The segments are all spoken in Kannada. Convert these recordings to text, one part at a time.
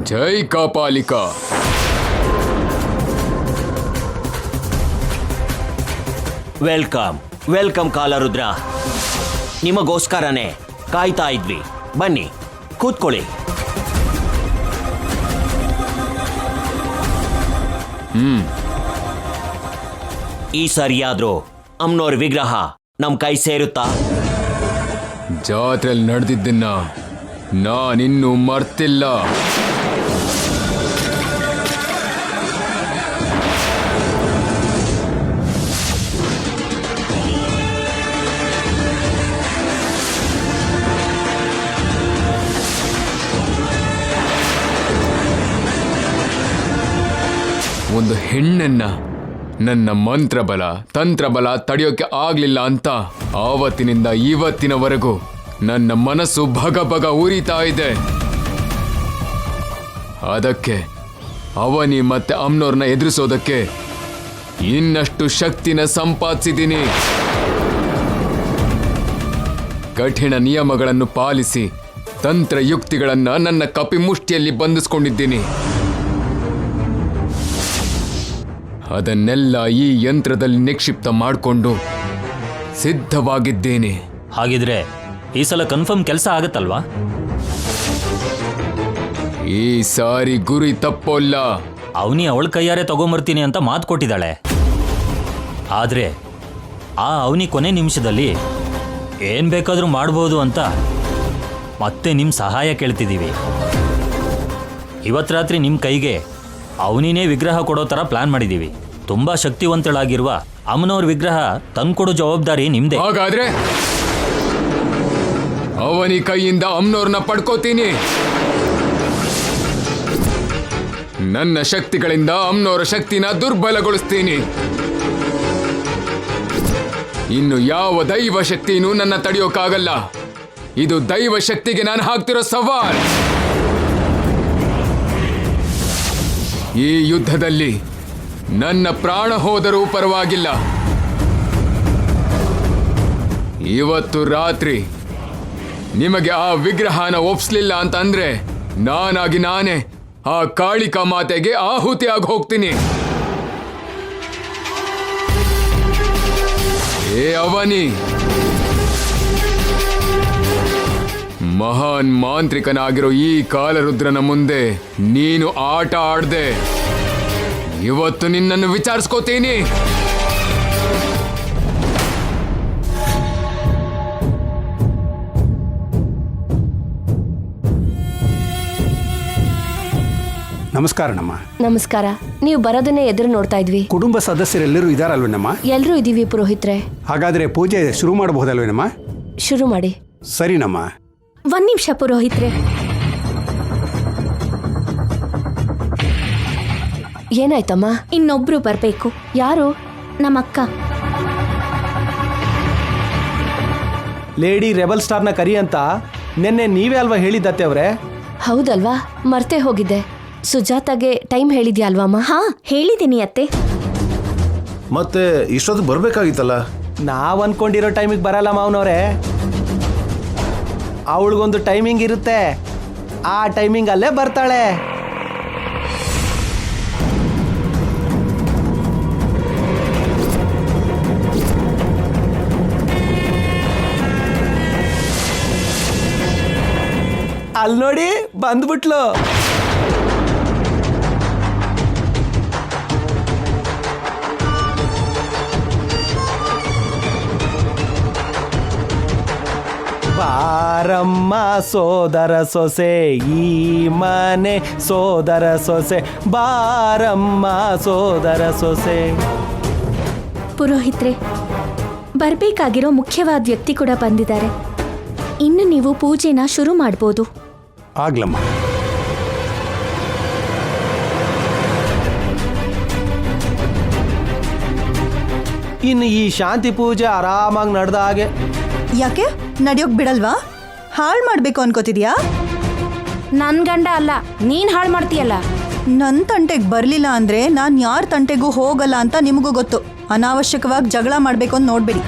ಜೈ ಕಾಪಾಲಿಕಾ. Welcome welcome ಕಾಲರುದ್ರ. ನಿಮಗೋಸ್ಕರನೇ ಕಾಯ್ತಾ ಇದ್ವಿ. ಬನ್ನಿ ಕೂತ್ಕೊಳ್ಳಿ. ಈ ಸರಿಯಾದ್ರೂ ಅಮ್ನೋರ್ ವಿಗ್ರಹ ನಮ್ ಕೈ ಸೇರುತ್ತಾ? ಜಾತ್ರೆಯಲ್ಲಿ ನಡೆದಿದ್ದನ್ನ ನಾನಿನ್ನೂ ಮರ್ತಿಲ್ಲ. ಒಂದು ಹೆಣ್ಣನ್ನ ನನ್ನ ಮಂತ್ರಬಲ ತಂತ್ರಬಲ ತಡೆಯೋಕೆ ಆಗ್ಲಿಲ್ಲ ಅಂತ ಆವತ್ತಿನಿಂದ ಇವತ್ತಿನವರೆಗೂ ನನ್ನ ಮನಸ್ಸು ಭಗ ಭಗ ಉರಿತಾ ಇದೆ. ಅದಕ್ಕೆ ಅವನಿ ಮತ್ತೆ ಅಮ್ನೋರ್ನ ಎದುರಿಸೋದಕ್ಕೆ ಇನ್ನಷ್ಟು ಶಕ್ತಿನ ಸಂಪಾದಿಸಿದ್ದೀನಿ. ಕಠಿಣ ನಿಯಮಗಳನ್ನು ಪಾಲಿಸಿ ತಂತ್ರಯುಕ್ತಿಗಳನ್ನ ನನ್ನ ಕಪಿಮುಷ್ಟಿಯಲ್ಲಿ ಬಂಧಿಸ್ಕೊಂಡಿದ್ದೀನಿ. ಅದನ್ನೆಲ್ಲ ಈ ಯಂತ್ರದಲ್ಲಿ ನಿಕ್ಷಿಪ್ತ ಮಾಡಿಕೊಂಡು ಸಿದ್ಧವಾಗಿದ್ದೇನೆ. ಹಾಗಿದ್ರೆ ಈ ಸಲ ಕನ್ಫರ್ಮ್ ಕೆಲಸ ಆಗತ್ತಲ್ವಾ? ಈ ಸಾರಿ ಗುರಿ ತಪ್ಪೋಲ್ಲ. ಅವನಿ ಅವಳ ಕೈಯಾರೆ ತಗೊಂಬರ್ತೀನಿ ಅಂತ ಮಾತು ಕೊಟ್ಟಿದ್ದಾಳೆ. ಆದ್ರೆ ಆ ಅವನಿ ಕೊನೆ ನಿಮಿಷದಲ್ಲಿ ಏನ್ ಬೇಕಾದ್ರೂ ಮಾಡ್ಬೋದು ಅಂತ ಮತ್ತೆ ನಿಮ್ ಸಹಾಯ ಕೇಳ್ತಿದ್ದೀವಿ. ಇವತ್ತು ರಾತ್ರಿ ನಿಮ್ ಕೈಗೆ ಅವನಿನೇ ವಿಗ್ರಹ ಕೊಡೋ ತರ ಪ್ಲಾನ್ ಮಾಡಿದೀವಿ. ತುಂಬಾ ಶಕ್ತಿವಂತಳಾಗಿರುವ ಅಮ್ಮನವ್ರ ವಿಗ್ರಹ ತಂದ್ಕೊಡೋ ಜವಾಬ್ದಾರಿ ನಿಮ್ದೇ. ಹಾಗಾದ್ರೆ ಅವನಿ ಕೈಯಿಂದ ಅಮ್ನೋರ್ನ ಪಡ್ಕೋತೀನಿ. ನನ್ನ ಶಕ್ತಿಗಳಿಂದ ಅಮ್ನೋರ ಶಕ್ತಿನ ದುರ್ಬಲಗೊಳಿಸ್ತೀನಿ. ಇನ್ನು ಯಾವ ದೈವ ಶಕ್ತಿನೂ ನನ್ನ ತಡೆಯೋಕ್ಕಾಗಲ್ಲ. ಇದು ದೈವ ಶಕ್ತಿಗೆ ನಾನು ಹಾಕ್ತಿರೋ ಸವಾಲ್. ಈ ಯುದ್ಧದಲ್ಲಿ ನನ್ನ ಪ್ರಾಣ ಹೋದರೂ ಪರವಾಗಿಲ್ಲ. ಇವತ್ತು ರಾತ್ರಿ ನಿಮಗೆ ಆ ವಿಗ್ರಹನ ಒಪ್ಸ್ಲಿಲ್ಲ ಅಂತಂದ್ರೆ ನಾನಾಗಿ ನಾನೇ ಆ ಕಾಳಿಕಾ ಮಾತೆಗೆ ಆಹುತಿಯಾಗಿ ಹೋಗ್ತೀನಿ. ಏ ಅವನಿ, ಮಹಾನ್ ಮಾಂತ್ರಿಕನಾಗಿರೋ ಈ ಕಾಲರುದ್ರನ ಮುಂದೆ ನೀನು ಆಟ ಆಡ್ದೆ. ಇವತ್ತು ನಿನ್ನನ್ನು ವಿಚಾರಿಸ್ಕೋತೀನಿ. ನಮಸ್ಕಾರನಮ್ಮ. ನಮಸ್ಕಾರ. ನೀವು ಬರೋದನ್ನೇ ಎದುರು ನೋಡ್ತಾ ಇದ್ವಿ. ಕುಟುಂಬ ಸದಸ್ಯರೆಲ್ಲರೂ ಇದಾರಲ್ವೇನಮ್ಮ? ಎಲ್ರೂ ಇದೀವಿ ಪುರೋಹಿತ್ರೆ. ಹಾಗಾದ್ರೆ ಪೂಜೆ ಶುರು ಮಾಡಬಹುದಲ್ವೇನಮ್ಮ? ಶುರು ಮಾಡಿ. ಸರಿನಮ್ಮ. ಒಂದ್ ನಿಮಿಷ ಪುರೋಹಿತ್ರೆ. ಏನಾಯ್ತಮ್ಮ? ಇನ್ನೊಬ್ರು ಬರ್ಬೇಕು. ಯಾರು? ನಮ್ಮಕ್ಕ. ಲೇಡಿ ರೆಬಲ್ ಸ್ಟಾರ್ನ ಕರಿ ಅಂತ ನಿನ್ನೆ ನೀವೇ ಅಲ್ವಾ ಹೇಳಿದ್ದತ್ತೆ ಅವ್ರೆ? ಹೌದಲ್ವಾ, ಮರ್ತೇ ಹೋಗಿದ್ದೆ. ಸುಜಾತಾಗೆ ಟೈಮ್ ಹೇಳಿದ್ಯಾ ಅಲ್ವಮ್ಮ? ಹಾ, ಹೇಳಿದ್ದೀನಿ ಅತ್ತೆ. ಮತ್ತೆ ಇಷ್ಟೊತ್ತು ಬರ್ಬೇಕಾಗಿತ್ತಲ್ಲ. ನಾವ್ ಅನ್ಕೊಂಡಿರೋ ಟೈಮಿಗೆ ಬರಲ್ಲ ಮಾವನವ್ರೆ. ಅವಳಿಗೊಂದು ಟೈಮಿಂಗ್ ಇರುತ್ತೆ. ಆ ಟೈಮಿಂಗ್ ಅಲ್ಲೇ ಬರ್ತಾಳೆ. ಅಲ್ಲಿ ನೋಡಿ ಬಂದ್ಬಿಟ್ಲು. ಬಾರಮ್ಮ ಸೋದರ ಸೊಸೆ, ಈ ಮನೆ ಸೋದರ ಸೊಸೆ, ಬಾರಮ್ಮ ಸೋದರ ಸೊಸೆ. ಪುರೋಹಿತ್ರೆ, ಬರ್ಬೇಕಾಗಿರೋ ಮುಖ್ಯವಾದ ವ್ಯಕ್ತಿ ಕೂಡ ಬಂದಿದ್ದಾರೆ. ಇನ್ನು ನೀವು ಪೂಜೆನ ಶುರು ಮಾಡ್ಬೋದು. ಆಗ್ಲಮ್ಮ. ಇನ್ನು ಈ ಶಾಂತಿ ಪೂಜೆ ಆರಾಮಾಗಿ ನಡೆದ ಹಾಗೆ. ಯಾಕೆ ನಡೆಯೋಕ್ ಬಿಡಲ್ವಾ? ಹಾಳು ಮಾಡ್ಬೇಕು ಅನ್ಕೋತಿದ್ಯಾ? ನನ್ ಗಂಡ ಅಲ್ಲ, ನೀನ್ ಹಾಳು ಮಾಡ್ತೀಯಲ್ಲ. ನನ್ನ ತಂಟೆಗೆ ಬರಲಿಲ್ಲ ಅಂದ್ರೆ ನಾನು ಯಾರ ತಂಟೆಗೂ ಹೋಗಲ್ಲ ಅಂತ ನಿಮಗೂ ಗೊತ್ತು. ಅನಾವಶ್ಯಕವಾಗಿ ಜಗಳ ಮಾಡಬೇಕು ಅಂತ ನೋಡ್ಬೇಡಿ.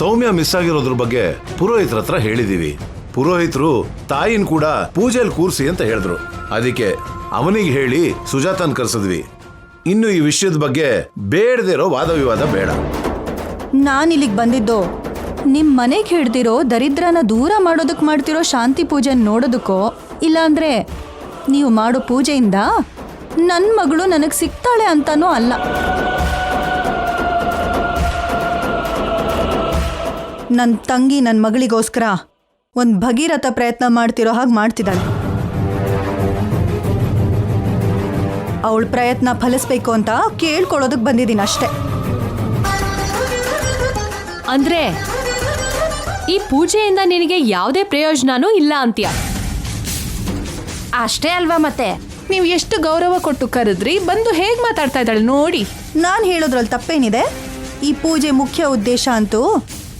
ಸೌಮ್ಯ ಮಿಸ್ ಆಗಿರೋದ್ರ ಬಗ್ಗೆ ಪುರೋಹಿತರ ಹತ್ರ ಹೇಳಿದೀವಿ. ಪುರೋಹಿತರು ತಾಯಿನ ಕೂಡ ಪೂಜೆಯಲ್ಲಿ ಕೂರಿಸಿ ಅಂತ ಹೇಳಿದ್ರು. ಅದಕ್ಕೆ ಅವನಿಗೆ ಹೇಳಿ ಸುಜಾತನ್ ಕರ್ಸಿದ್ವಿ. ಇನ್ನು ಈ ವಿಷಯದ ಬಗ್ಗೆ ಬೇಡದೇ ಇರೋ ವಾದ ವಿವಾದ ಬೇಡ. ನಾನಿಲ್ಲಿಗೆ ಬಂದಿದ್ದು ನಿಮ್ಮ ಮನೆಗೆ ಹಿಡ್ದಿರೋ ದರಿದ್ರನ ದೂರ ಮಾಡೋದಕ್ಕೆ ಮಾಡ್ತಿರೋ ಶಾಂತಿ ಪೂಜೆ ನೋಡೋದಕ್ಕೋ, ಇಲ್ಲಾಂದ್ರೆ ನೀವು ಮಾಡೋ ಪೂಜೆಯಿಂದ ನನ್ನ ಮಗಳು ನನಗೆ ಸಿಗ್ತಾಳೆ ಅಂತಾನೂ ಅಲ್ಲ. ನನ್ನ ತಂಗಿ ನನ್ನ ಮಗಳಿಗೋಸ್ಕರ ಒಂದು ಭಗೀರಥ ಪ್ರಯತ್ನ ಮಾಡ್ತಿರೋ ಹಾಗೆ ಮಾಡ್ತಿದ್ದಾಳೆ. ಅವಳ ಪ್ರಯತ್ನ ಫಲಿಸ್ಬೇಕು ಅಂತ ಕೇಳ್ಕೊಳ್ಳೋದಕ್ಕೆ ಬಂದಿದ್ದೀನಿ ಅಷ್ಟೇ. ಅಂದ್ರೆ ಈ ಪೂಜೆಯಿಂದ ನಿನಗೆ ಯಾವುದೇ ಪ್ರಯೋಜನನೂ ಇಲ್ಲ ಅಂತ್ಯ. ಅಷ್ಟೇ ಅಲ್ವಾ ಮತ್ತೆ? ನೀವು ಎಷ್ಟು ಗೌರವ ಕೊಟ್ಟು ಕರೆದ್ರಿ, ಬಂದು ಹೇಗೆ ಮಾತಾಡ್ತಾ ಇದ್ದಾಳೆ ನೋಡಿ. ನಾನು ಹೇಳೋದ್ರಲ್ಲಿ ತಪ್ಪೇನಿದೆ? ಈ ಪೂಜೆ ಮುಖ್ಯ ಉದ್ದೇಶ ಅಂತೂ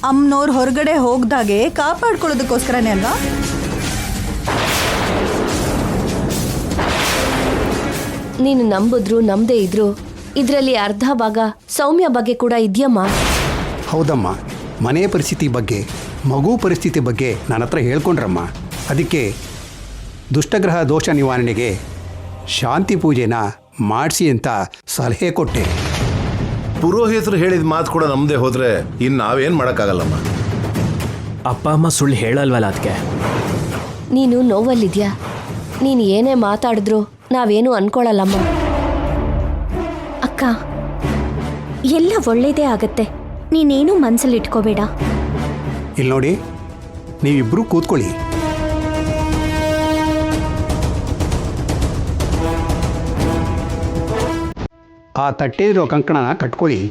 ಅಮ್ಮನವ್ರು ಹೊರಗಡೆ ಹೋಗ್ದಾಗೆ ಕಾಪಾಡ್ಕೊಳ್ಳೋದಕ್ಕೋಸ್ಕರನೇ ಅಲ್ವಾ? ನೀನು ನಂಬಿದ್ರು ನಂಬದೇ ಇದ್ರು ಇದರಲ್ಲಿ ಅರ್ಧ ಭಾಗ ಸೌಮ್ಯ ಬಗ್ಗೆ ಕೂಡ ಇದೆಯಮ್ಮ. ಹೌದಮ್ಮ, ಮನೆ ಪರಿಸ್ಥಿತಿ ಬಗ್ಗೆ, ಮಗು ಪರಿಸ್ಥಿತಿ ಬಗ್ಗೆ ನನ್ನ ಹತ್ರ ಹೇಳ್ಕೊಂಡ್ರಮ್ಮ. ಅದಕ್ಕೆ ದುಷ್ಟಗ್ರಹ ದೋಷ ನಿವಾರಣೆಗೆ ಶಾಂತಿ ಪೂಜೆನ ಮಾಡಿಸಿ ಅಂತ ಸಲಹೆ ಕೊಟ್ಟೆ. ಪುರೋಹಿತರು ಹೇಳಿದ ಮಾತು ಕೂಡ ನಮ್ದೇ ಹೋದ್ರೆ ಇನ್ನು ನಾವೇನ್ ಮಾಡಕ್ಕಾಗಲ್ಲಮ್ಮ. ಅಪ್ಪ ಅಮ್ಮ ಸುಳ್ಳು ಹೇಳಲ್ವಲ್ಲ ಅದಕ್ಕೆ. ನೀನು ನೋವಲ್ಲಿದ್ಯಾ? ನೀನು ಏನೇ ಮಾತಾಡಿದ್ರು ನಾವೇನು ಅನ್ಕೊಳ್ಳಲ್ಲಮ್ಮ. ಅಕ್ಕ, ಎಲ್ಲ ಒಳ್ಳೇದೇ ಆಗತ್ತೆ. ನೀನೇನು ಮನಸ್ಸಲ್ಲಿ ಇಟ್ಕೋಬೇಡ. ಇಲ್ಲಿ ನೋಡಿ, ನೀವಿಬ್ಬರೂ ಕೂತ್ಕೊಳ್ಳಿ. ಆ ತಟ್ಟೆಯಿರೋ ಕಂಕಣನ ಕಟ್ಕೊಳ್ಳಿ.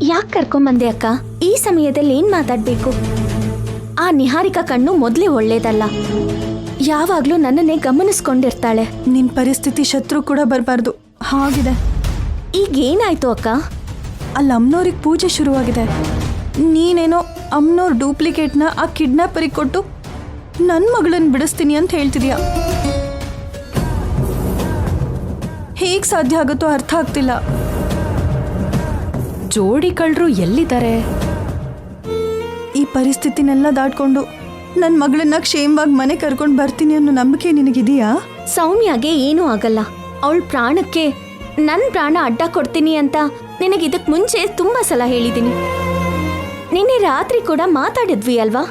ಯಾಕೆ ಕರ್ಕೊಂಬಂದೆ ಅಕ್ಕ? ಈ ಸಮಯದಲ್ಲಿ ಏನ್ ಮಾತಾಡ್ಬೇಕು? ಆ ನಿಹಾರಿಕಾ ಕಣ್ಣು ಮೊದಲೇ ಒಳ್ಳೇದಲ್ಲ. ಯಾವಾಗ್ಲೂ ನನ್ನನ್ನೇ ಗಮನಿಸ್ಕೊಂಡಿರ್ತಾಳೆ. ನಿನ್ನ ಪರಿಸ್ಥಿತಿ ಶತ್ರು ಕೂಡ ಬರಬಾರ್ದು ಹಾಗಿದೆ. ಈಗೇನಾಯ್ತು ಅಕ್ಕ? ಅಲ್ಲಿ ಅಮ್ಮನವ್ರಿಗೆ ಪೂಜೆ ಶುರುವಾಗಿದೆ. ನೀನೇನೋ ಅಮ್ಮನವ್ರ ಡೂಪ್ಲಿಕೇಟ್ನ ಆ ಕಿಡ್ನಾಪರಿಗೆ ಕೊಟ್ಟು ನನ್ನ ಮಗಳನ್ನ ಬಿಡಿಸ್ತೀನಿ ಅಂತ ಹೇಳ್ತಿದ್ಯಾ. ಹೇಗೆ ಸಾಧ್ಯ ಆಗುತ್ತೋ ಅರ್ಥ ಆಗ್ತಿಲ್ಲ. ಜೋಡಿ ಕಳ್ಳರು ಎಲ್ಲಿದ್ದಾರೆ? ಈ ಪರಿಸ್ಥಿತಿನೆಲ್ಲ ದಾಟ್ಕೊಂಡು ನನ್ನ ಮಗಳನ್ನ ಕ್ಷೇಮವಾಗಿ ಮನೆ ಕರ್ಕೊಂಡು ಬರ್ತೀನಿ ಅನ್ನೋ ನಂಬಿಕೆ ನಿನಗಿದೆಯಾ? ಸೌಮ್ಯಗೆ ಏನೂ ಆಗಲ್ಲ. ಅವಳ ಪ್ರಾಣಕ್ಕೆ ನನ್ನ ಪ್ರಾಣ ಅಡ್ಡ ಕೊಡ್ತೀನಿ ಅಂತ ನಿನಗಿದಕ್ಕೆ ಮುಂಚೆ ತುಂಬಾ ಸಲ ಹೇಳಿದ್ದೀನಿ. ನಿನ್ನೆ ರಾತ್ರಿ ಕೂಡ ಮಾತಾಡಿದ್ವಿ ಅಲ್ವಾ?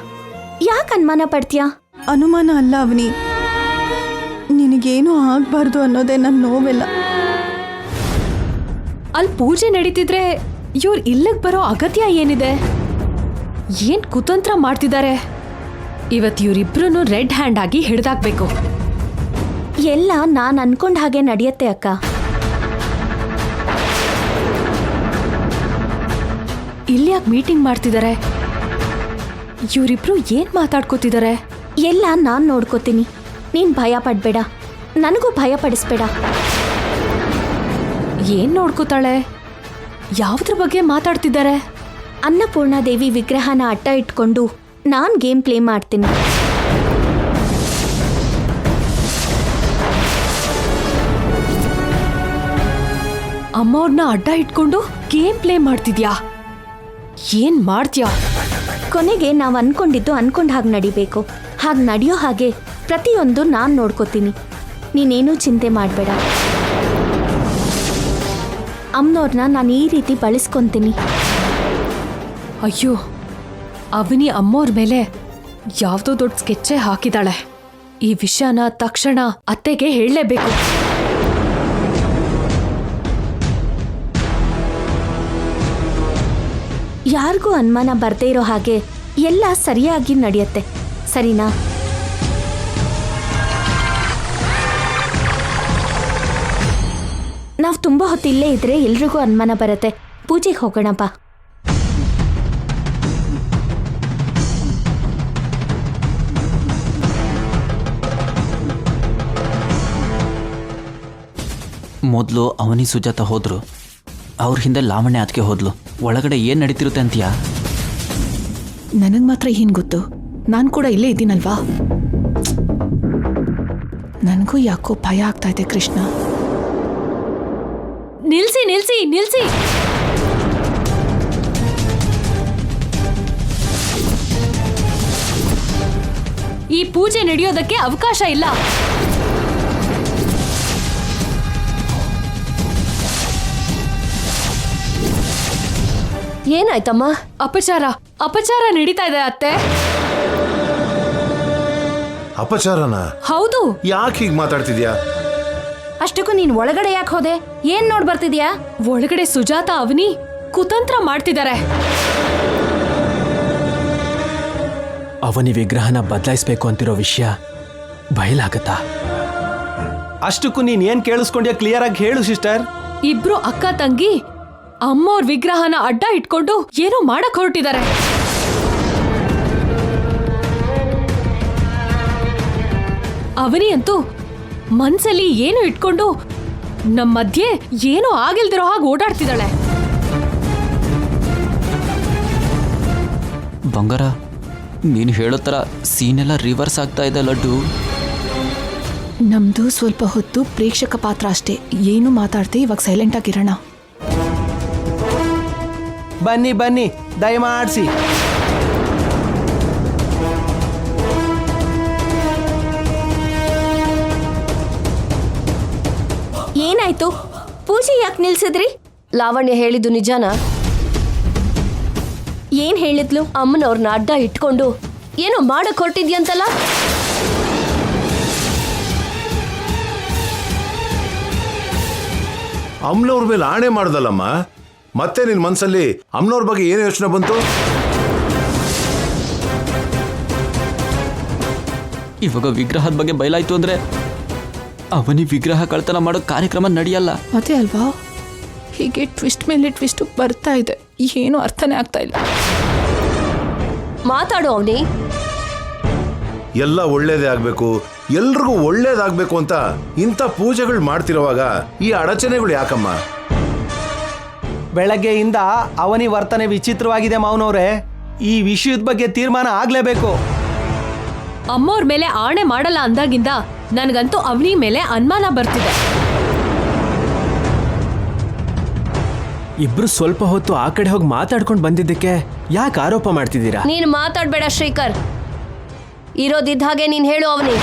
ಯಾಕೆ ಅನುಮಾನ ಪಡ್ತೀಯಾ? ಅನುಮಾನ ಅಲ್ಲ ಅವನಿ, ನಿನಗೇನು ಆಗ್ಬಾರ್ದು ಅನ್ನೋದೇ ನನ್ನ ನೋವೆಲ್ಲ. ಅಲ್ಲಿ ಪೂಜೆ ನಡೀತಿದ್ರೆ ಇವ್ರು ಇಲ್ಲಿಗೆ ಬರೋ ಅಗತ್ಯ ಏನಿದೆ? ಏನ್ ಕುತಂತ್ರ ಮಾಡ್ತಿದ್ದಾರೆ? ಇವತ್ತು ಇವರಿಬ್ರು ರೆಡ್ ಹ್ಯಾಂಡ್ ಆಗಿ ಹಿಡ್ದಾಕ್ಬೇಕು. ಎಲ್ಲ ನಾನು ಅನ್ಕೊಂಡ ಹಾಗೆ ನಡೆಯುತ್ತೆ ಅಕ್ಕ. ಇಲ್ಲಿ ಯಾಕೆ ಮೀಟಿಂಗ್ ಮಾಡ್ತಿದ್ದಾರೆ? ಇವರಿಬ್ರು ಏನ್ ಮಾತಾಡ್ಕೋತಿದ್ದಾರೆ? ಎಲ್ಲ ನಾನು ನೋಡ್ಕೋತೀನಿ. ನೀನ್ ಭಯ ಪಡ್ಬೇಡ, ನನಗೂ ಭಯ ಪಡಿಸ್ಬೇಡ. ಏನ್ ನೋಡ್ಕೋತಾಳೆ? ಯಾವ್ದ್ರ ಬಗ್ಗೆ ಮಾತಾಡ್ತಿದ್ದಾರೆ? ಅನ್ನಪೂರ್ಣಾದೇವಿ ವಿಗ್ರಹನ ಅಡ್ಡ ಇಟ್ಕೊಂಡು ನಾನ್ ಗೇಮ್ ಪ್ಲೇ ಮಾಡ್ತೀನಿ. ಅಮ್ಮವ್ರನ್ನ ಅಡ್ಡ ಇಟ್ಕೊಂಡು ಗೇಮ್ ಪ್ಲೇ ಮಾಡ್ತಿದ್ಯಾ? ಏನ್ ಮಾಡ್ತ್ಯಾ? ಕೊನೆಗೆ ನಾವು ಅನ್ಕೊಂಡಿದ್ದು ಅನ್ಕೊಂಡ್ ಹಾಗೆ ನಡಿಬೇಕು. ಹಾಗೆ ನಡೆಯೋ ಹಾಗೆ ಪ್ರತಿಯೊಂದು ನಾನು ನೋಡ್ಕೋತೀನಿ. ನೀನೇನೂ ಚಿಂತೆ ಮಾಡಬೇಡ. ಅಮ್ಮನವ್ರನ್ನ ನಾನು ಈ ರೀತಿ ಬಳಸ್ಕೊಂತೀನಿ. ಅಯ್ಯೋ, ಅವನಿ ಅಮ್ಮೋರ್ ಮೇಲೆ ಯಾವ್ದೋ ದೊಡ್ಡ ಸ್ಕೆಚ್ಚೇ ಹಾಕಿದಾಳೆ. ಈ ವಿಷಯನ ತಕ್ಷಣ ಅತ್ತೆಗೆ ಹೇಳಲೇಬೇಕು. ಯಾರಿಗೂ ಅನುಮಾನ ಬರ್ದೇ ಇರೋ ಹಾಗೆ ಎಲ್ಲ ಸರಿಯಾಗಿ ನಡೆಯುತ್ತೆ, ಸರಿನಾ? ನಾವು ತುಂಬ ಹೊತ್ತು ಇಲ್ಲೇ ಇದ್ರೆ ಎಲ್ರಿಗೂ ಅನುಮಾನ ಬರುತ್ತೆ. ಪೂಜೆಗೆ ಹೋಗೋಣಪ್ಪ. ಮೊದಲು ಅವನಿ ಸುಜಾತ ಹೋದ್ರು, ಅವ್ರ ಹಿಂದೆ ಲಾವಣ್ಯ ಅದಕ್ಕೆ ಹೋದ್ಲು. ಒಳಗಡೆ ಏನು ನಡೀತಿರುತ್ತೆ ಅಂತೀಯಾ? ನನಗೆ ಮಾತ್ರ ಏನು ಗೊತ್ತು? ನಾನು ಕೂಡ ಇಲ್ಲೇ ಇದ್ದೀನಲ್ವಾ. ನನಗೂ ಯಾಕೋ ಭಯ ಆಗ್ತಾ ಇದೆ ಕೃಷ್ಣ. ನಿಲ್ಸಿ ನಿಲ್ಸಿ ನಿಲ್ಸಿ. ಈ ಪೂಜೆ ನಡೆಯೋದಕ್ಕೆ ಅವಕಾಶ ಇಲ್ಲ. ಏನಾಯ್ತಮ್ಮ? ಅಪಚಾರ ನಡೀತಾ ಇದೆ ಅತ್ತೆ. ಅಪಚಾರನ? ಹೌದು. ಯಾಕೆ ಹೀಗೆ ಮಾತಾಡ್ತಿದ್ಯಾ? ಅಷ್ಟಕ್ಕೂ ನೀನ್ ಒಳಗಡೆ ಯಾಕೆ ಹೋದೆ? ಏನ್ ನೋಡ್ ಬರ್ತಿದ್ಯಾ? ಒಳಗಡೆ ಸುಜಾತ ಅವನಿ ಕುತಂತ್ರ ಮಾಡ್ತಿದ್ದಾರೆ. ಅವನಿ ವಿಗ್ರಹನ ಬದಲಾಯಿಸ್ಬೇಕು ಅಂತಿರೋ ವಿಷಯ ಬಯಲಾಗತ್ತಾ? ಅಷ್ಟಕ್ಕೂ ನೀನ್ ಏನ್ ಕೇಳಿಸ್ಕೊಂಡ್ಯಾ ಕ್ಲಿಯರ್ ಆಗಿ ಹೇಳು ಸಿಸ್ಟರ್. ಇಬ್ರು ಅಕ್ಕ ತಂಗಿ ಅಮ್ಮೋರ್ ವಿಗ್ರಹನ ಅಡ್ಡ ಇಟ್ಕೊಂಡು ಏನೋ ಮಾಡಕ್ ಹೊರಟಿದ್ದಾರೆ. ಅವನಿ ಅಂತೂ ಮನ್ಸಲ್ಲಿ ಏನು ಇಟ್ಕೊಂಡು ನಮ್ಮ ಮಧ್ಯೆ ಏನೋ ಆಗಿಲ್ದಿರೋ ಹಾಗೆ ಓಡಾಡ್ತಿದ್ದಾಳೆ. ಬಂಗಾರ, ನೀನು ಹೇಳೋ ಥರ ಸೀನೆಲ್ಲ ರಿವರ್ಸ್ ಆಗ್ತಾ ಇದೆ ಲಡ್ಡು. ನಮ್ದು ಸ್ವಲ್ಪ ಹೊತ್ತು ಪ್ರೇಕ್ಷಕ ಪಾತ್ರ ಅಷ್ಟೇ, ಏನು ಮಾತಾಡ್ದೆ ಇವಾಗ ಸೈಲೆಂಟ್ ಆಗಿರೋಣ. ಬನ್ನಿ ಬನ್ನಿ, ದಯಮಾಡಿಸಿ. ಏನಾಯ್ತು? ಪೂಜೆ ಯಾಕೆ ನಿಲ್ಸಿದ್ರಿ? ಲಾವಣ್ಯ ಹೇಳಿದ್ದು ನಿಜಾನಾ? ಏನ್ ಹೇಳಿದ್ಲು? ಅಮ್ಮನವ್ರನ್ನ ಅಡ್ಡ ಇಟ್ಕೊಂಡು ಏನೋ ಮಾಡಕ್ ಹೊರಟಿದ್ಯಂತಲ್ಲ? ಅಮ್ಮನವ್ರ ಮೇಲೆ ಆಣೆ ಮಾಡ್ದಲ್ಲಮ್ಮ, ಮತ್ತೆ ನಿನ್ ಮನ್ಸಲ್ಲಿ ಅಮ್ಮನವ್ರ ಬಗ್ಗೆ ಏನು ಯೋಚನೆ ಬಂತು? ಇವಾಗ ವಿಗ್ರಹದ ಬಗ್ಗೆ ಬಯಲಾಯ್ತು ಅಂದ್ರೆ ಅವನಿ ವಿಗ್ರಹ ಕಳ್ತನ ಮಾಡೋ ಕಾರ್ಯಕ್ರಮ ನಡೆಯಲ್ಲ. ಅದೇ ಅಲ್ವಾ, ಹೀಗೆ ಟ್ವಿಸ್ಟ್ ಮೇಲೆ ಟ್ವಿಸ್ಟ್ ಬರ್ತಾ ಇದೆ, ಏನು ಅರ್ಥನೇ ಆಗ್ತಾ ಇಲ್ಲ. ಮಾತಾಡು ಅವನಿ. ಎಲ್ಲ ಒಳ್ಳೇದೇ ಆಗ್ಬೇಕು, ಎಲ್ರಿಗೂ ಒಳ್ಳೇದಾಗ್ಬೇಕು ಅಂತ ಇಂಥ ಪೂಜೆಗಳು ಮಾಡ್ತಿರುವಾಗ ಈ ಅಡಚಣೆಗಳು ಯಾಕಮ್ಮ? ಬೆಳಗ್ಗೆಯಿಂದ ಅವನಿ ವರ್ತನೆ ವಿಚಿತ್ರವಾಗಿದೆ ಮಾವನವ್ರೆ. ಈ ವಿಷಯದ ಬಗ್ಗೆ ತೀರ್ಮಾನ ಆಗ್ಲೇಬೇಕು. ಅಮ್ಮೋರ್ ಮೇಲೆ ಆಣೆ ಮಾಡಲ್ಲ ಅಂದಾಗಿಂದ ನನಗಂತೂ ಅವನಿ ಮೇಲೆ ಅನುಮಾನ ಬರ್ತಿದೆ. ಇಬ್ರು ಸ್ವಲ್ಪ ಹೊತ್ತು ಆ ಕಡೆ ಹೋಗಿ ಮಾತಾಡ್ಕೊಂಡು ಬಂದಿದ್ದಕ್ಕೆ ಯಾಕೆ ಆರೋಪ ಮಾಡ್ತಿದ್ದೀರಾ? ನೀನು ಮಾತಾಡ್ಬೇಡ ಶ್ರೀಕರ್. ಇರೋದಿದ್ದ ಹಾಗೆ ನೀನು ಹೇಳು ಅವನಿ.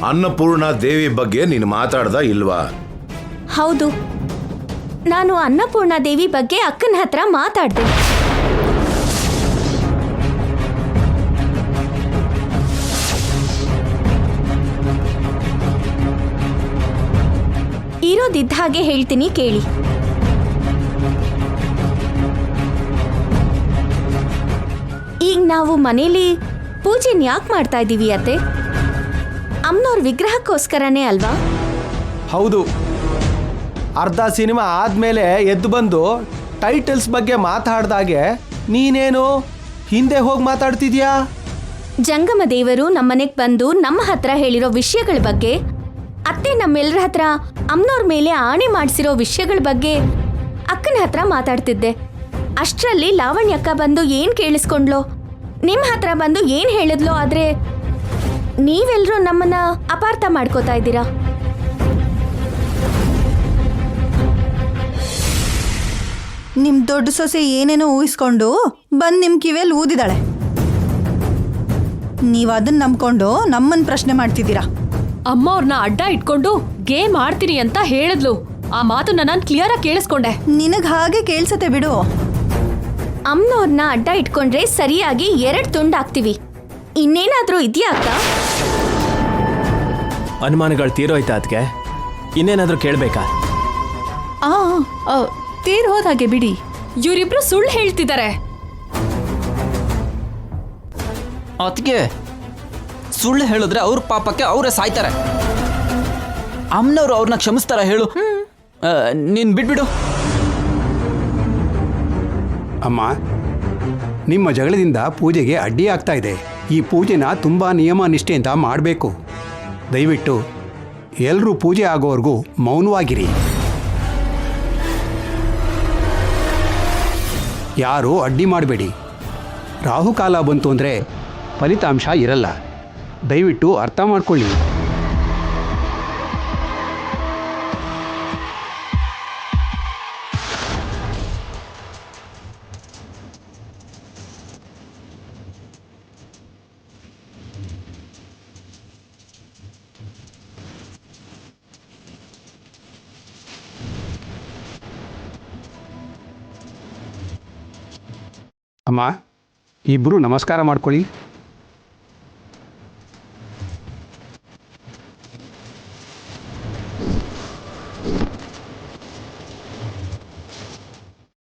ಅನ್ನಪೂರ್ಣ ದೇವಿ ಬಗ್ಗೆ ನೀನು ಮಾತಾಡ್ದ ಇಲ್ವಾ? ಹೌದು, ನಾನು ಅನ್ನಪೂರ್ಣ ದೇವಿ ಬಗ್ಗೆ ಅಕ್ಕನ ಹತ್ರ ಮಾತಾಡ್ದೆ. ಇರೋದಿದ್ದ ಹಾಗೆ ಹೇಳ್ತೀನಿ ಕೇಳಿ. ಈಗ ನಾವು ಮನೇಲಿ ಪೂಜೆನ ಯಾಕೆ ಮಾಡ್ತಾ ಇದ್ದೀವಿ ಅತ್ತೆ? ಅಮ್ಮನವ್ರ ವಿಗ್ರಹಕ್ಕೋಸ್ಕರನೇ ಅಲ್ವಾ? ಹೌದು. ಅರ್ಧ ಸಿನಿಮಾ ಆದ್ಮೇಲೆ ಎದ್ದು ಬಂದು ಟೈಟಲ್ಸ್ ಬಗ್ಗೆ ಮಾತಾಡ್ದಾಗೆ ನೀನೇನು ಹಿಂದೆ ಹೋಗಿ ಮಾತಾಡ್ತಿದ್ಯಾ? ಜಂಗಮ ದೇವರು ನಮ್ಮನೆಗೆ ಬಂದು ನಮ್ಮ ಹತ್ರ ಹೇಳಿರೋ ವಿಷಯಗಳ ಬಗ್ಗೆ, ಅತ್ತೆ ನಮ್ಮೆಲ್ಲರ ಹತ್ರ ಅಮ್ಮನವ್ರ ಮೇಲೆ ಆಣೆ ಮಾಡಿಸಿರೋ ವಿಷಯಗಳ ಬಗ್ಗೆ ಅಕ್ಕನ ಹತ್ರ ಮಾತಾಡ್ತಿದ್ದೆ. ಅಷ್ಟರಲ್ಲಿ ಲಾವಣ್ಯಕ್ಕ ಬಂದು ಏನ್ ಕೇಳಿಸ್ಕೊಂಡ್ಲೋ, ನಿಮ್ಮ ಹತ್ರ ಬಂದು ಏನ್ ಹೇಳಿದ್ಲೋ. ಆದ್ರೆ ನೀವೆಲ್ಲರೂ ನಮ್ಮನ್ನ ಅಪಾರ್ಥ ಮಾಡ್ಕೋತಾ ಇದ್ದೀರಾ. ನಿಮ್ಮ ದೊಡ್ಡ ಸೊಸೆ ಏನೇನೋ ಊಹಿಸ್ಕೊಂಡು ಬಂದು ನಿಮ್ಮ ಕಿವಿಯಲ್ಲಿ ಊದಿದಾಳೆ. ನೀವು ಅದನ್ನ ನಂಬ್ಕೊಂಡು ನಮ್ಮನ್ನು ಪ್ರಶ್ನೆ ಮಾಡ್ತಿದ್ದೀರಾ. ಅಮ್ಮ ಅವ್ರನ್ನ ಅಡ್ಡ ಇಟ್ಕೊಂಡು ಗೇಮ್ ಆಡ್ತೀನಿ ಅಂತ ಹೇಳಿದ್ಲು. ಆ ಮಾತನ್ನ ನಾನು ಕ್ಲಿಯರ್ ಆಗಿ ಕೇಳಿಸ್ಕೊಂಡೆ. ನಿನಗೆ ಹಾಗೆ ಕೇಳಿಸತ್ತೆ ಬಿಡು. ಅಮ್ಮನವ್ರನ್ನ ಅಡ್ಡ ಇಟ್ಕೊಂಡ್ರೆ ಸರಿಯಾಗಿ 2 ತುಂಡಾಗ್ತೀವಿ. ಇನ್ನೇನಾದ್ರೂ ಇದೆಯಾ ಅಕ್ಕ? ಅನುಮಾನಗಳು ತೀರೋಯ್ತಾ ಅದಕ್ಕೆ? ಇನ್ನೇನಾದ್ರೂ ಕೇಳಬೇಕಾ? ತೀರ್ ಹೋದಾಗೆ ಬಿಡಿ. ಇವರಿಬ್ರು ಸುಳ್ಳು ಹೇಳ್ತಿದ್ದಾರೆ. ಅದಕ್ಕೆ ಸುಳ್ಳು ಹೇಳಿದ್ರೆ ಅವ್ರ ಪಾಪಕ್ಕೆ ಅವರೇ ಸಾಯ್ತಾರೆ. ಅಮ್ಮನವ್ರು ಅವ್ರನ್ನ ಕ್ಷಮಿಸ್ತಾರ ಹೇಳು? ನೀನು ಬಿಟ್ಬಿಡು. ಅಮ್ಮ, ನಿಮ್ಮ ಜಗಳದಿಂದ ಪೂಜೆಗೆ ಅಡ್ಡಿ ಆಗ್ತಾ ಇದೆ. ಈ ಪೂಜೆನ ತುಂಬ ನಿಯಮ ನಿಷ್ಠೆಯಿಂದ ಮಾಡಬೇಕು. ದಯವಿಟ್ಟು ಎಲ್ಲರೂ ಪೂಜೆ ಆಗೋವರೆಗೂ ಮೌನವಾಗಿರಿ. ಯಾರೂ ಅಡ್ಡಿ ಮಾಡಬೇಡಿ. ರಾಹುಕಾಲ ಬಂತು ಅಂದರೆ ಫಲಿತಾಂಶ ಇರಲ್ಲ. ದಯವಿಟ್ಟು ಅರ್ಥ ಮಾಡ್ಕೊಳ್ಳಿ. ಅಮ್ಮ, ಇಬ್ಬರು ನಮಸ್ಕಾರ ಮಾಡ್ಕೊಳ್ಳಿ.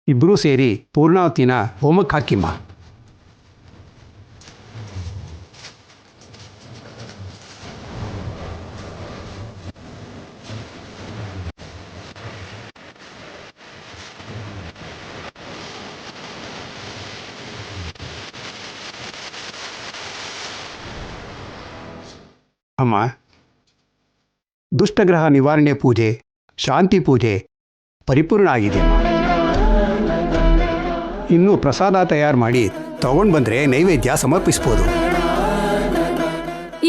ಇಬ್ಬರೂ ಸೇರಿ ಪೂರ್ಣಾವತಿನ ಹೋಮಕ್ಕೆ ಹಾಕಿಮ್ಮ. ಅಮ್ಮ, ದುಷ್ಟಗ್ರಹ ನಿವಾರಣೆ ಪೂಜೆ, ಶಾಂತಿ ಪೂಜೆ ಪರಿಪೂರ್ಣ ಆಗಿದೆ. ಇನ್ನು ಪ್ರಸಾದ ತಯಾರು ಮಾಡಿ ತಗೊಂಡು ಬಂದರೆ ನೈವೇದ್ಯ ಸಮರ್ಪಿಸ್ಬೋದು.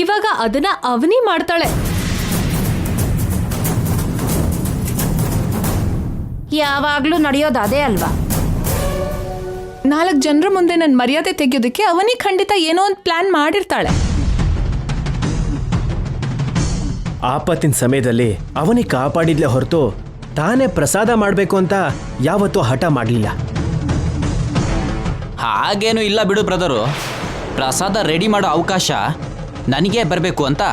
ಇವಾಗ ಅದನ್ನ ಅವನಿ ಮಾಡ್ತಾಳೆ. ಯಾವಾಗ್ಲೂ ನಡೆಯೋದು ಅದೇ ಅಲ್ವಾ? 4 ಜನರ ಮುಂದೆ ನನ್ನ ಮರ್ಯಾದೆ ತೆಗೆಯೋದಕ್ಕೆ ಅವನಿ ಖಂಡಿತ ಏನೋ ಒಂದು ಪ್ಲಾನ್ ಮಾಡಿರ್ತಾಳೆ. ಆಪತ್ತಿನ ಸಮಯದಲ್ಲಿ ಅವನಿ ಕಾಪಾಡಿದ್ಲೆ ಹೊರತು ತಾನೇ ಪ್ರಸಾದ ಮಾಡಬೇಕು ಅಂತ ಯಾವತ್ತೂ ಹಠ ಮಾಡಲಿಲ್ಲ. ಹಾಗೇನು ಇಲ್ಲ ಬಿಡು ಬ್ರದರು. ಪ್ರಸಾದ ರೆಡಿ ಮಾಡೋ ಅವಕಾಶ ನನಗೇ ಬರಬೇಕು ಅಂತ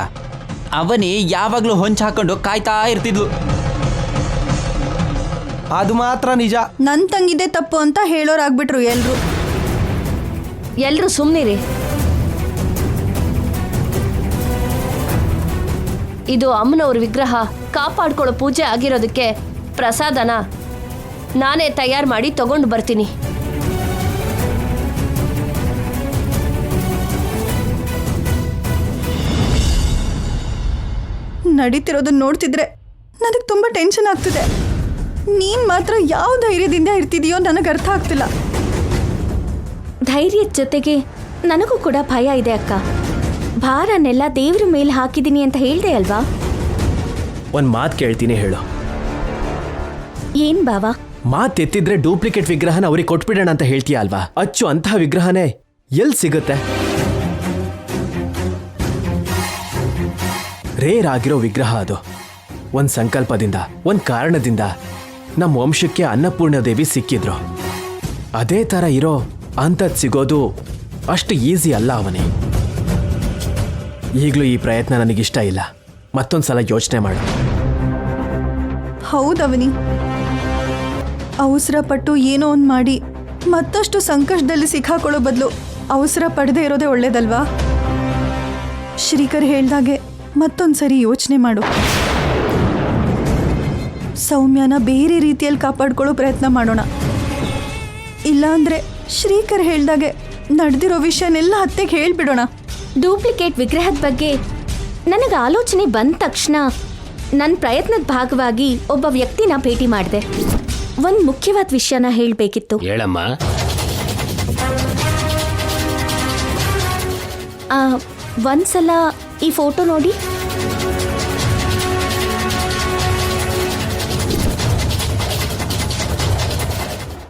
ಅವನಿ ಯಾವಾಗಲೂ ಹೊಂಚು ಹಾಕೊಂಡು ಕಾಯ್ತಾ ಇರ್ತಿದ್ಲು. ಅದು ಮಾತ್ರ ನಿಜ. ನನ್ನ ತಂಗಿದೆ ತಪ್ಪು ಅಂತ ಹೇಳೋರಾಗ್ಬಿಟ್ರು ಎಲ್ರು. ಎಲ್ರೂ ಸುಮ್ಮನಿರಿ. ಇದು ಅಮ್ಮನವ್ರ ವಿಗ್ರಹ ಕಾಪಾಡ್ಕೊಳ್ಳೋ ಪೂಜೆ ಆಗಿರೋದಕ್ಕೆ ಪ್ರಸಾದನ ನಾನೇ ತಯಾರು ಮಾಡಿ ತಗೊಂಡು ಬರ್ತೀನಿ. ನಡೀತಿರೋದನ್ನ ನೋಡ್ತಿದ್ರೆ ನನಗೆ ತುಂಬ ಟೆನ್ಷನ್ ಆಗ್ತಿದೆ. ನೀನು ಮಾತ್ರ ಯಾವ ಧೈರ್ಯದಿಂದ ಇರ್ತಿದೆಯೋ ನನಗೆ ಅರ್ಥ ಆಗ್ತಿಲ್ಲ. ಧೈರ್ಯದ ಜೊತೆಗೆ ನನಗೂ ಕೂಡ ಭಯ ಇದೆ ಅಕ್ಕ. ಭಾರನೆಲ್ಲ ದೇವ್ರ ಮೇಲೆ ಹಾಕಿದ್ದೀನಿ ಅಂತ ಹೇಳ್ದೆ ಅಲ್ವಾ? ಒಂದು ಮಾತು ಕೇಳ್ತೀನಿ, ಹೇಳು. ಏನ್ ಬಾವಾ? ಮಾತೆತ್ತಿದ್ರೆ ಡೂಪ್ಲಿಕೇಟ್ ವಿಗ್ರಹನ ಅವ್ರಿಗೆ ಕೊಟ್ಬಿಡೋಣ ಅಂತ ಹೇಳ್ತೀಯ ಅಲ್ವಾ? ಅಚ್ಚು ಅಂತಹ ವಿಗ್ರಹನೇ ಎಲ್ಲಿ ಸಿಗುತ್ತೆ? ರೇರ್ ಆಗಿರೋ ವಿಗ್ರಹ ಅದು. ಒಂದು ಸಂಕಲ್ಪದಿಂದ, ಒಂದು ಕಾರಣದಿಂದ ನಮ್ಮ ವಂಶಕ್ಕೆ ಅನ್ನಪೂರ್ಣ ದೇವಿ ಸಿಕ್ಕಿದ್ರು. ಅದೇ ಥರ ಇರೋ ಅಂಥದ್ದು ಸಿಗೋದು ಅಷ್ಟು ಈಸಿ ಅಲ್ಲ ಅವನೇ. ಈಗಲೂ ಈ ಪ್ರಯತ್ನ ನನಗಿಷ್ಟ ಇಲ್ಲ. ಮತ್ತೊಂದು ಸಲ ಯೋಚನೆ ಮಾಡು. ಹೌದವನಿ, ಅವಸರ ಪಟ್ಟು ಏನೋ ಒಂದು ಮಾಡಿ ಮತ್ತಷ್ಟು ಸಂಕಷ್ಟದಲ್ಲಿ ಸಿಕ್ಕಾಕೊಳ್ಳೋ ಬದಲು ಅವಸರ ಪಡದೆ ಇರೋದೇ ಒಳ್ಳೇದಲ್ವಾ? ಶ್ರೀಕರ್ ಹೇಳ್ದಾಗೆ ಮತ್ತೊಂದು ಸರಿ ಯೋಚನೆ ಮಾಡು. ಸೌಮ್ಯನ ಬೇರೆ ರೀತಿಯಲ್ಲಿ ಕಾಪಾಡ್ಕೊಳ್ಳೋ ಪ್ರಯತ್ನ ಮಾಡೋಣ. ಇಲ್ಲಾಂದ್ರೆ ಶ್ರೀಕರ್ ಹೇಳ್ದಾಗೆ ನಡೆದಿರೋ ವಿಷಯನೆಲ್ಲ ಅತ್ತೆಗೆ ಹೇಳ್ಬಿಡೋಣ. ಡೂಪ್ಲಿಕೇಟ್ ವಿಗ್ರಹದ ಬಗ್ಗೆ ನನಗೆ ಆಲೋಚನೆ ಬಂದ ತಕ್ಷಣ ನನ್ನ ಪ್ರಯತ್ನದ ಭಾಗವಾಗಿ ಒಬ್ಬ ವ್ಯಕ್ತಿನ ಭೇಟಿ ಮಾಡಿದೆ. ಒಂದು ಮುಖ್ಯವಾದ ವಿಷಯನ ಹೇಳಬೇಕಿತ್ತು. ಹೇಳಮ್ಮ. ಒಂದ್ಸಲ ಈ ಫೋಟೋ ನೋಡಿ.